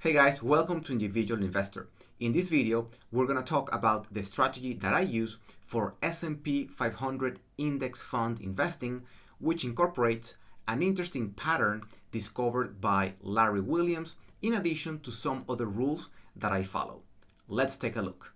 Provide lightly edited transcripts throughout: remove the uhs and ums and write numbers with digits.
Hey guys, welcome to Individual Investor. In this video, we're going to talk about the strategy that I use for S&P 500 index fund investing, which incorporates an interesting pattern discovered by Larry Williams, in addition to some other rules that I follow. Let's take a look.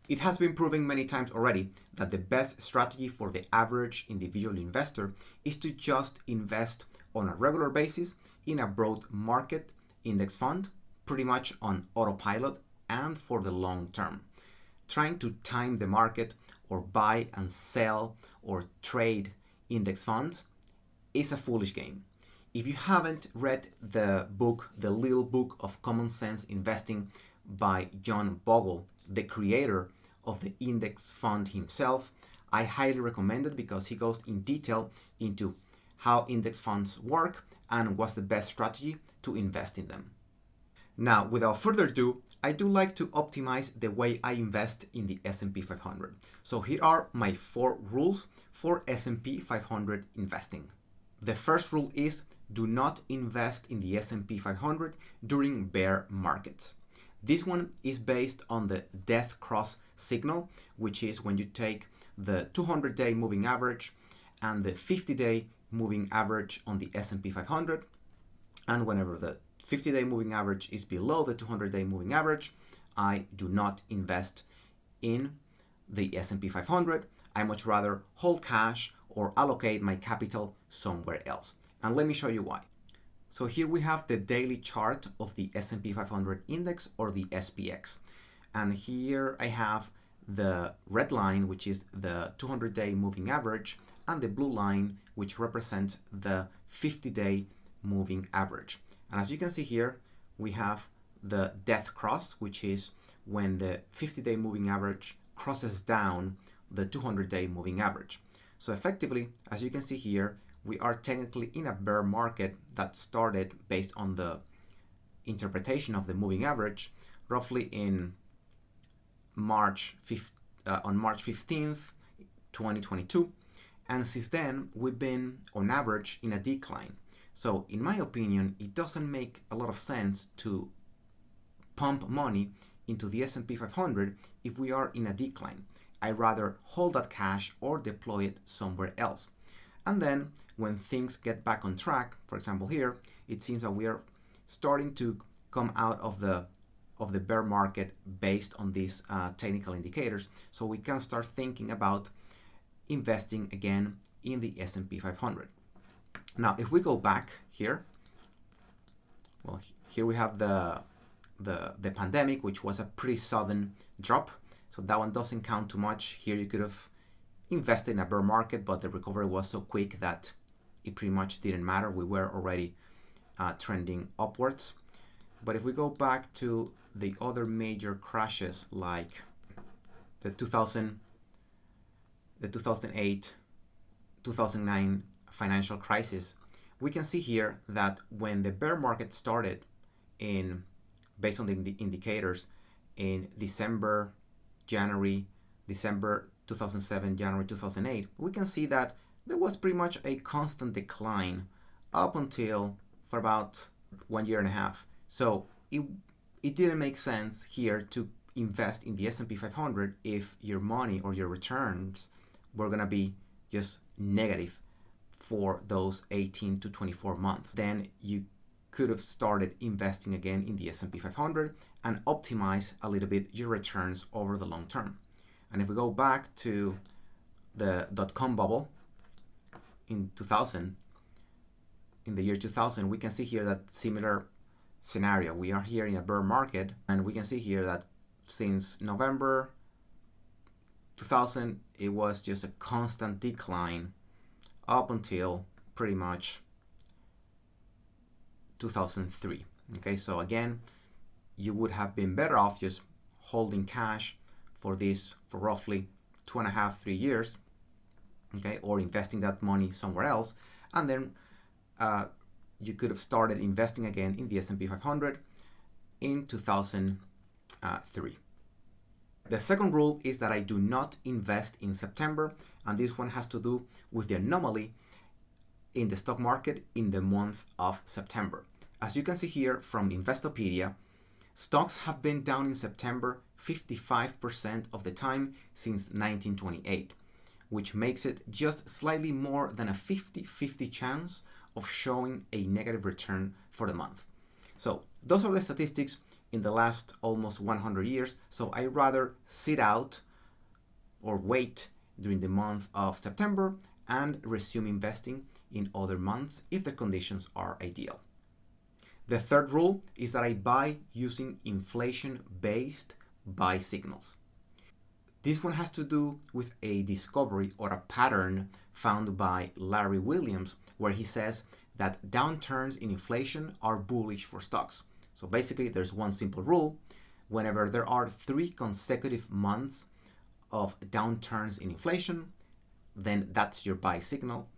It has been proven many times already that the best strategy for the average individual investor is to just invest on a regular basis in a broad market index fund, pretty much on autopilot and for the long term. Trying to time the market or buy and sell or trade index funds is a foolish game. If you haven't read the book, The Little Book of Common Sense Investing by John Bogle, the creator of the index fund himself, I highly recommend it because he goes in detail into how index funds work and what's the best strategy to invest in them. Now, without further ado, I do like to optimize the way I invest in the S&P 500. So here are my 4 rules for S&P 500 investing. The first rule is do not invest in the S&P 500 during bear markets. This one is based on the death cross signal, which is when you take the 200-day moving average and the 50-day moving average on the S&P 500, and whenever the 50-day moving average is below the 200-day moving average, I do not invest in the S&P 500. I much rather hold cash or allocate my capital somewhere else. And let me show you why. So here we have the daily chart of the S&P 500 index, or the SPX. And here I have the red line, which is the 200-day moving average, and the blue line, which represents the 50-day moving average. And as you can see here, we have the death cross, which is when the 50-day moving average crosses down the 200-day moving average. So effectively, as you can see here, we are technically in a bear market that started based on the interpretation of the moving average roughly in March 15th, 2022. And since then, we've been on average in a decline. So in my opinion, it doesn't make a lot of sense to pump money into the S&P 500 if we are in a decline. I'd rather hold that cash or deploy it somewhere else. And then when things get back on track, for example here, it seems that we are starting to come out of the bear market based on these technical indicators. So we can start thinking about investing again in the S&P 500. Now, if we go back here, well, here we have the pandemic, which was a pretty sudden drop. So that one doesn't count too much. Here you could have invested in a bear market, but the recovery was so quick that it pretty much didn't matter. We were already trending upwards. But if we go back to the other major crashes, like the 2008, 2009 financial crisis, we can see here that when the bear market started based on the indicators in December 2007, January 2008, we can see that there was pretty much a constant decline up until for about 1.5 years. So it didn't make sense here to invest in the S&P 500 if your money or your returns were going to be just negative for those 18 to 24 months. Then you could have started investing again in the S&P 500 and optimize a little bit your returns over the long term. And if we go back to the dot-com bubble in the year 2000, we can see here that similar scenario. We are here in a bear market, and we can see here that since November 2000, it was just a constant decline up until pretty much 2003. Okay, so again, you would have been better off just holding cash for roughly 2.5, 3 years, okay, or investing that money somewhere else, and then you could have started investing again in the S&P 500 in 2003. The second rule is that I do not invest in September, and this one has to do with the anomaly in the stock market in the month of September. As you can see here from Investopedia, stocks have been down in September 55% of the time since 1928, which makes it just slightly more than a 50-50 chance of showing a negative return for the month. So those are the statistics in the last almost 100 years. So I rather sit out or wait during the month of September and resume investing in other months if the conditions are ideal. The third rule is that I buy using inflation-based buy signals. This one has to do with a discovery or a pattern found by Larry Williams, where he says that downturns in inflation are bullish for stocks. So basically, there's one simple rule. Whenever there are 3 consecutive months of downturns in inflation, then that's your buy signal.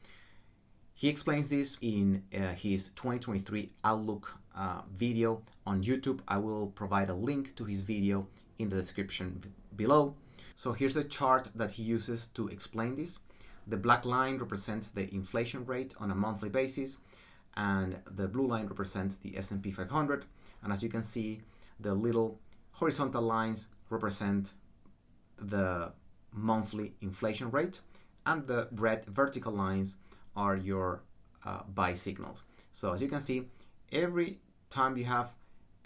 He explains this in his 2023 Outlook video on YouTube. I will provide a link to his video in the description below. So here's the chart that he uses to explain this. The black line represents the inflation rate on a monthly basis, and the blue line represents the S&P 500. And as you can see, the little horizontal lines represent the monthly inflation rate, and the red vertical lines are your buy signals. So as you can see, every time you have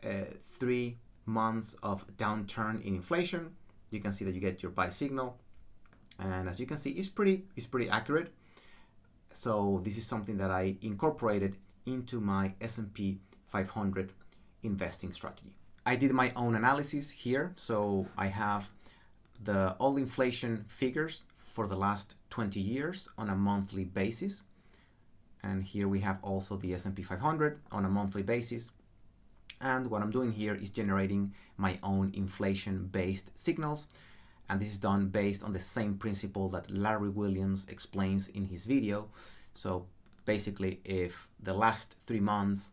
3 months of downturn in inflation, you can see that you get your buy signal. And as you can see, it's pretty accurate. So this is something that I incorporated into my S&P 500 investing strategy. I did my own analysis here. So I have all inflation figures for the last 20 years on a monthly basis. And here we have also the S&P 500 on a monthly basis. And what I'm doing here is generating my own inflation-based signals. And this is done based on the same principle that Larry Williams explains in his video. So basically, if the last 3 months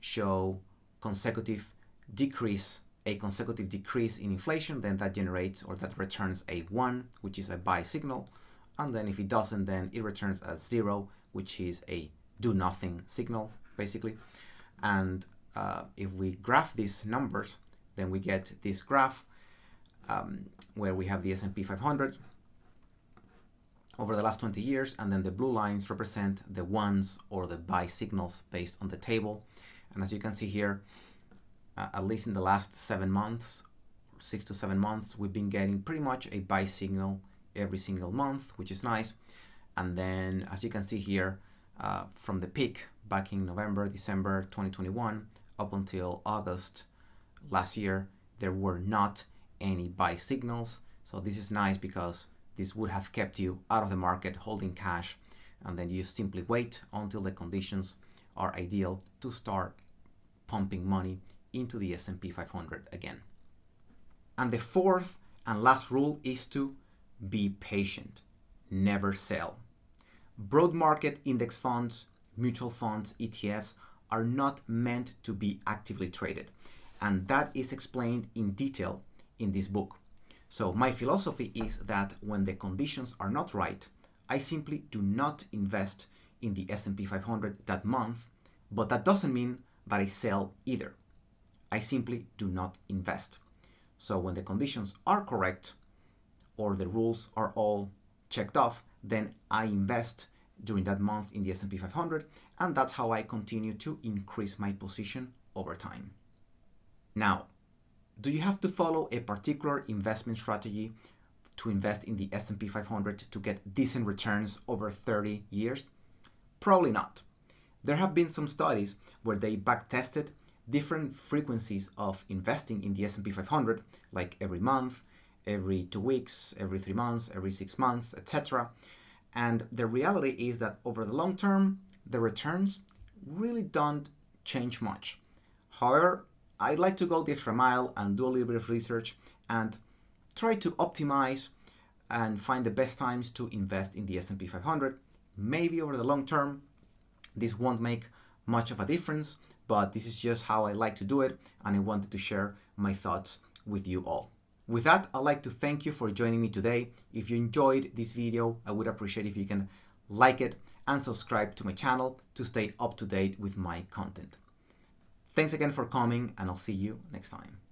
show a consecutive decrease in inflation, then that generates, or that returns a 1, which is a buy signal. And then if it doesn't, then it returns a 0, which is a do nothing signal, basically. And if we graph these numbers, then we get this graph where we have the S&P 500 over the last 20 years, and then the blue lines represent the ones or the buy signals based on the table. And as you can see here, at least in the last 7 months, 6 to 7 months, we've been getting pretty much a buy signal every single month, which is nice. And then as you can see here, from the peak back in November, December 2021 up until August last year, there were not any buy signals. So this is nice because this would have kept you out of the market holding cash, and then you simply wait until the conditions are ideal to start pumping money into the S&P 500 again. And the fourth and last rule is to be patient. Never sell. Broad market index funds, mutual funds, ETFs are not meant to be actively traded, and that is explained in detail in this book. So my philosophy is that when the conditions are not right, I simply do not invest in the S&P 500 that month, but that doesn't mean that I sell either. I simply do not invest. So when the conditions are correct, or the rules are all checked off, then I invest during that month in the S&P 500, and that's how I continue to increase my position over time. Now, do you have to follow a particular investment strategy to invest in the S&P 500 to get decent returns over 30 years? Probably not. There have been some studies where they backtested different frequencies of investing in the S&P 500, like every month, every 2 weeks, every 3 months, every 6 months, etc. And the reality is that over the long term, the returns really don't change much. However, I'd like to go the extra mile and do a little bit of research and try to optimize and find the best times to invest in the S&P 500. Maybe over the long term, this won't make much of a difference, but this is just how I like to do it, and I wanted to share my thoughts with you all. With that, I'd like to thank you for joining me today. If you enjoyed this video, I would appreciate if you can like it and subscribe to my channel to stay up to date with my content. Thanks again for coming, and I'll see you next time.